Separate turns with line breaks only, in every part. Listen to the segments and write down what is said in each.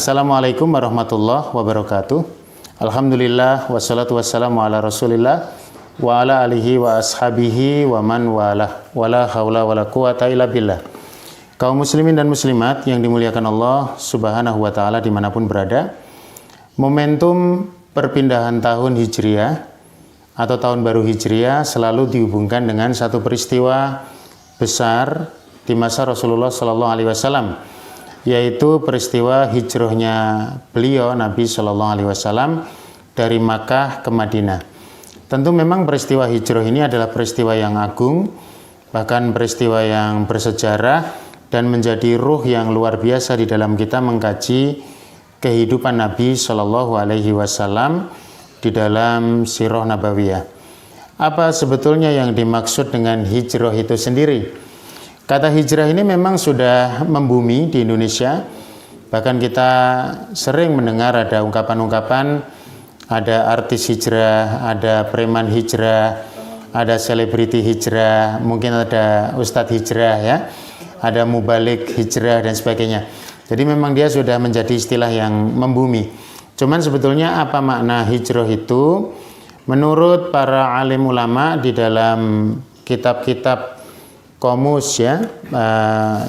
Assalamualaikum warahmatullahi wabarakatuh. Alhamdulillah wassalatu wassalamu ala Rasulillah wa ala alihi wa ashabihi wa man walah. Wala haula wala quwata illa billah. Kaum muslimin dan muslimat yang dimuliakan Allah Subhanahu wa taala dimanapun berada. Momentum perpindahan tahun Hijriah atau tahun baru Hijriah selalu dihubungkan dengan satu peristiwa besar di masa Rasulullah Sallallahu Alaihi Wasallam, yaitu peristiwa hijrahnya beliau Nabi Sallallahu Alaihi Wasallam dari Makkah ke Madinah. Tentu memang peristiwa hijrah ini adalah peristiwa yang agung, bahkan peristiwa yang bersejarah dan menjadi ruh yang luar biasa di dalam kita mengkaji kehidupan Nabi Sallallahu Alaihi Wasallam di dalam sirah nabawiyah. Apa sebetulnya yang dimaksud dengan hijrah itu sendiri? Kata hijrah ini memang sudah membumi di Indonesia. Bahkan kita sering mendengar ada ungkapan-ungkapan, ada artis hijrah, ada preman hijrah, ada selebriti hijrah, mungkin ada ustadz hijrah ya, ada mubalik hijrah dan sebagainya. Jadi memang dia sudah menjadi istilah yang membumi. Cuman sebetulnya apa makna hijrah itu? Menurut para alim ulama di dalam kitab-kitab komus ya,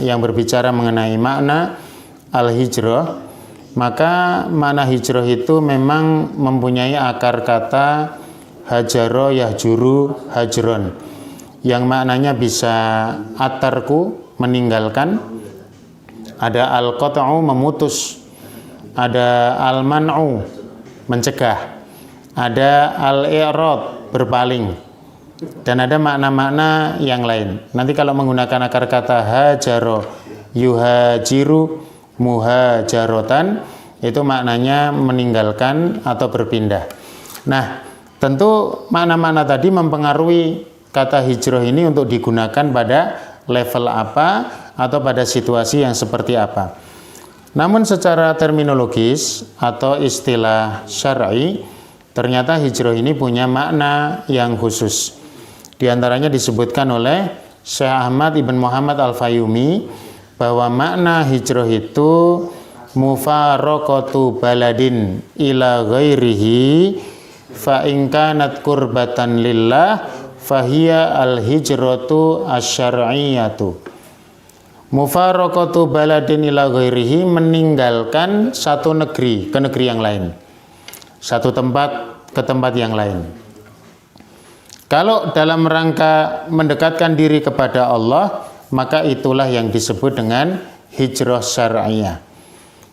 yang berbicara mengenai makna al-hijrah, maka makna hijrah itu memang mempunyai akar kata hajaro yahjuru hajron, yang maknanya bisa atarku meninggalkan, ada al-qat'u memutus, ada al-man'u mencegah, ada al-i'rad berpaling, dan ada makna-makna yang lain. Nanti kalau menggunakan akar kata hajaro yuhajiru muhajarotan, itu maknanya meninggalkan atau berpindah. Nah, tentu makna-makna tadi mempengaruhi kata hijrah ini untuk digunakan pada level apa atau pada situasi yang seperti apa. Namun secara terminologis atau istilah syar'i, ternyata hijrah ini punya makna yang khusus. Di antaranya disebutkan oleh Syekh Ahmad Ibn Muhammad Al-Fayumi bahwa makna hijrah itu mufaraqatu baladin ila ghairihi fa in kanat qurbatan lillah fahiya al-hijratu asyar'iyyatu. Mufaraqatu baladin ila ghairihi, meninggalkan satu negeri ke negeri yang lain, satu tempat ke tempat yang lain. Kalau dalam rangka mendekatkan diri kepada Allah, maka itulah yang disebut dengan hijrah syar'iyah.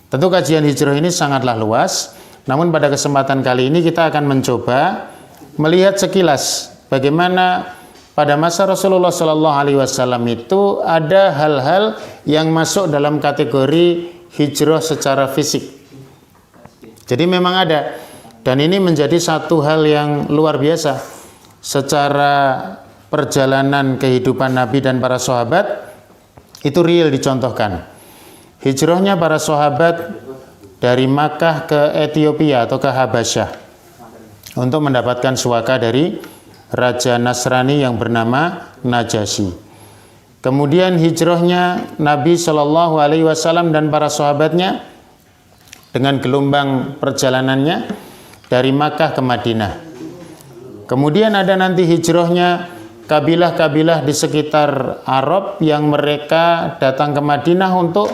Tentu kajian hijrah ini sangatlah luas, namun pada kesempatan kali ini kita akan mencoba melihat sekilas bagaimana pada masa Rasulullah Sallallahu Alaihi Wasallam itu ada hal-hal yang masuk dalam kategori hijrah secara fisik. Jadi memang ada, dan ini menjadi satu hal yang luar biasa. Secara perjalanan kehidupan Nabi dan para sahabat itu real dicontohkan. Hijrahnya para sahabat dari Makkah ke Ethiopia atau ke Habasyah untuk mendapatkan suaka dari Raja Nasrani yang bernama Najasyi. Kemudian hijrahnya Nabi Shallallahu Alaihi Wasallam dan para sahabatnya dengan gelombang perjalanannya dari Makkah ke Madinah. Kemudian ada nanti hijrahnya kabilah-kabilah di sekitar Arab yang mereka datang ke Madinah untuk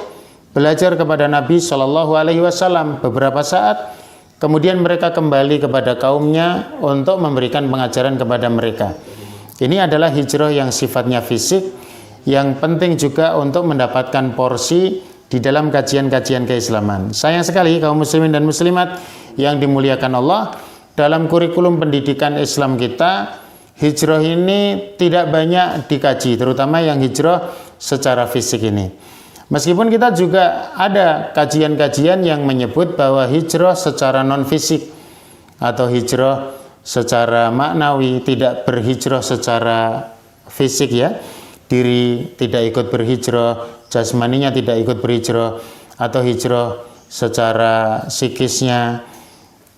belajar kepada Nabi Shallallahu Alaihi Wasallam beberapa saat. Kemudian mereka kembali kepada kaumnya untuk memberikan pengajaran kepada mereka. Ini adalah hijrah yang sifatnya fisik, yang penting juga untuk mendapatkan porsi di dalam kajian-kajian keislaman. Sayang sekali kaum muslimin dan muslimat yang dimuliakan Allah, dalam kurikulum pendidikan Islam kita, hijrah ini tidak banyak dikaji, terutama yang hijrah secara fisik ini. Meskipun kita juga ada kajian-kajian yang menyebut bahwa hijrah secara non-fisik atau hijrah secara maknawi, tidak berhijrah secara fisik ya, diri tidak ikut berhijrah, jasmaninya tidak ikut berhijrah, atau hijrah secara psikisnya,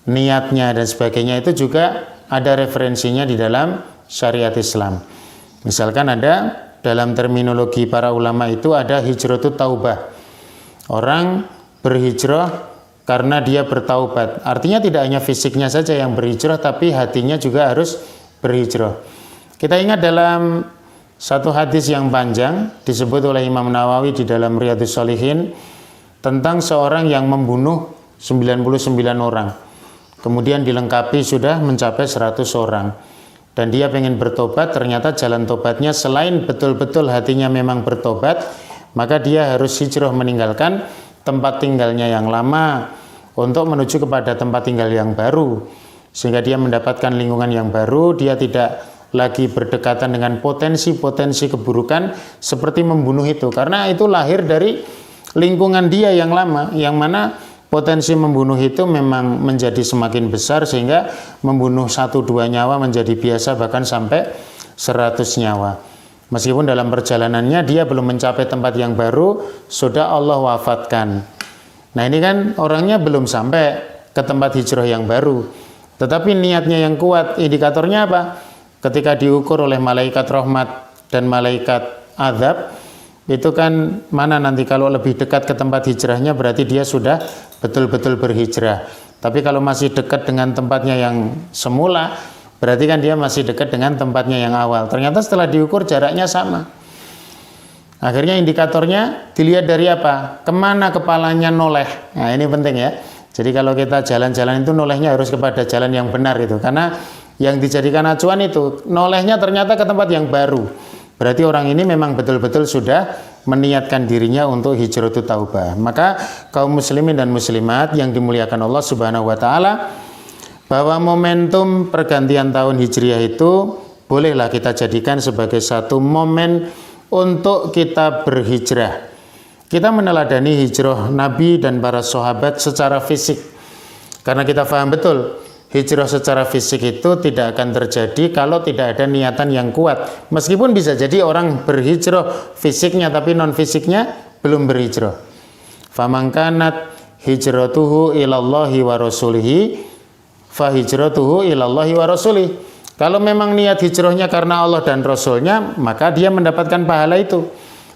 niatnya dan sebagainya, itu juga ada referensinya di dalam syariat Islam. Misalkan ada dalam terminologi para ulama itu ada hijratut taubah. Orang berhijrah karena dia bertaubat. Artinya tidak hanya fisiknya saja yang berhijrah, tapi hatinya juga harus berhijrah. Kita ingat dalam satu hadis yang panjang disebut oleh Imam Nawawi di dalam Riyadhus Shalihin tentang seorang yang membunuh 99 orang. Kemudian dilengkapi sudah mencapai 100 orang. Dan dia pengen bertobat, ternyata jalan tobatnya selain betul-betul hatinya memang bertobat, maka dia harus hijrah meninggalkan tempat tinggalnya yang lama untuk menuju kepada tempat tinggal yang baru. Sehingga dia mendapatkan lingkungan yang baru, dia tidak lagi berdekatan dengan potensi-potensi keburukan seperti membunuh itu. Karena itu lahir dari lingkungan dia yang lama, yang mana potensi membunuh itu memang menjadi semakin besar sehingga membunuh 1-2 nyawa menjadi biasa, bahkan sampai 100 nyawa. Meskipun dalam perjalanannya dia belum mencapai tempat yang baru, sudah Allah wafatkan. Nah ini kan orangnya belum sampai ke tempat hijrah yang baru, tetapi niatnya yang kuat. Indikatornya apa? Ketika diukur oleh malaikat rahmat dan malaikat azab, itu kan mana nanti kalau lebih dekat ke tempat hijrahnya berarti dia sudah betul-betul berhijrah. Tapi kalau masih dekat dengan tempatnya yang semula, berarti kan dia masih dekat dengan tempatnya yang awal. Ternyata setelah diukur jaraknya sama. Akhirnya indikatornya dilihat dari apa? Kemana kepalanya noleh. Nah ini penting ya. Jadi kalau kita jalan-jalan itu nolehnya harus kepada jalan yang benar itu. Karena yang dijadikan acuan itu nolehnya ternyata ke tempat yang baru. Berarti orang ini memang betul-betul sudah meniatkan dirinya untuk hijratul taubah. Maka kaum muslimin dan muslimat yang dimuliakan Allah Subhanahu wa taala, bahwa momentum pergantian tahun Hijriah itu bolehlah kita jadikan sebagai satu momen untuk kita berhijrah. Kita meneladani hijrah Nabi dan para sahabat secara fisik. Karena kita paham betul hijrah secara fisik itu tidak akan terjadi kalau tidak ada niatan yang kuat. Meskipun bisa jadi orang berhijrah fisiknya tapi non fisiknya belum berhijrah. Faman kanat hijratuhu ilallahi wa rasulihi fa hijratuhu ilallahi wa rasulihi. Kalau memang niat hijrahnya karena Allah dan Rasulnya, maka dia mendapatkan pahala itu.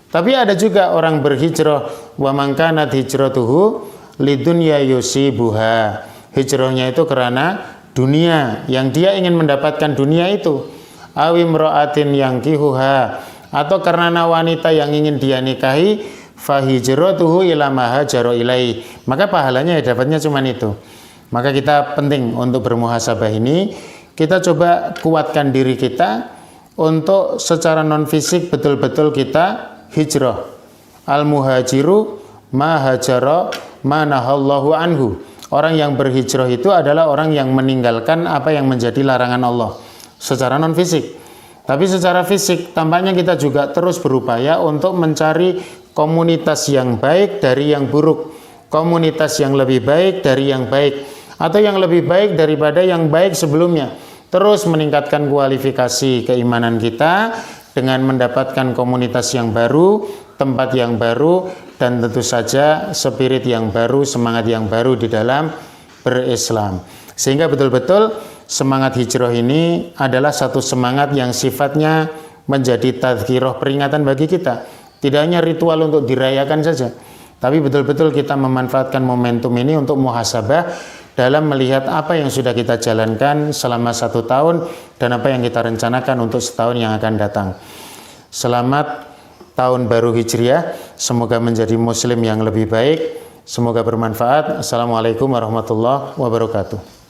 Tapi ada juga orang berhijrah wa man kanat hijratuhu lidunya yusibuha. Hijrahnya itu karena dunia, yang dia ingin mendapatkan dunia itu. Awimra'atin yang kihuha, atau karena wanita yang ingin dia nikahi, fahijratuhu ila ma hajara ilaihi. Maka pahalanya ya dapatnya cuma itu. Maka kita penting untuk bermuhasabah ini, kita coba kuatkan diri kita untuk secara non fisik betul-betul kita hijrah. Al muhajiru ma hajara ma nahallahu anhu. Orang yang berhijrah itu adalah orang yang meninggalkan apa yang menjadi larangan Allah secara non fisik. Tapi secara fisik tampaknya kita juga terus berupaya untuk mencari komunitas yang baik dari yang buruk, komunitas yang lebih baik dari yang baik, atau yang lebih baik daripada yang baik sebelumnya. Terus meningkatkan kualifikasi keimanan kita dengan mendapatkan komunitas yang baru, tempat yang baru, dan tentu saja spirit yang baru, semangat yang baru di dalam berislam. Sehingga betul-betul semangat hijrah ini adalah satu semangat yang sifatnya menjadi tadzkirah, peringatan bagi kita. Tidak hanya ritual untuk dirayakan saja, tapi betul-betul kita memanfaatkan momentum ini untuk muhasabah dalam melihat apa yang sudah kita jalankan selama 1 tahun dan apa yang kita rencanakan untuk setahun yang akan datang. Selamat tahun baru Hijriah, semoga menjadi muslim yang lebih baik, semoga bermanfaat. Assalamualaikum warahmatullahi wabarakatuh.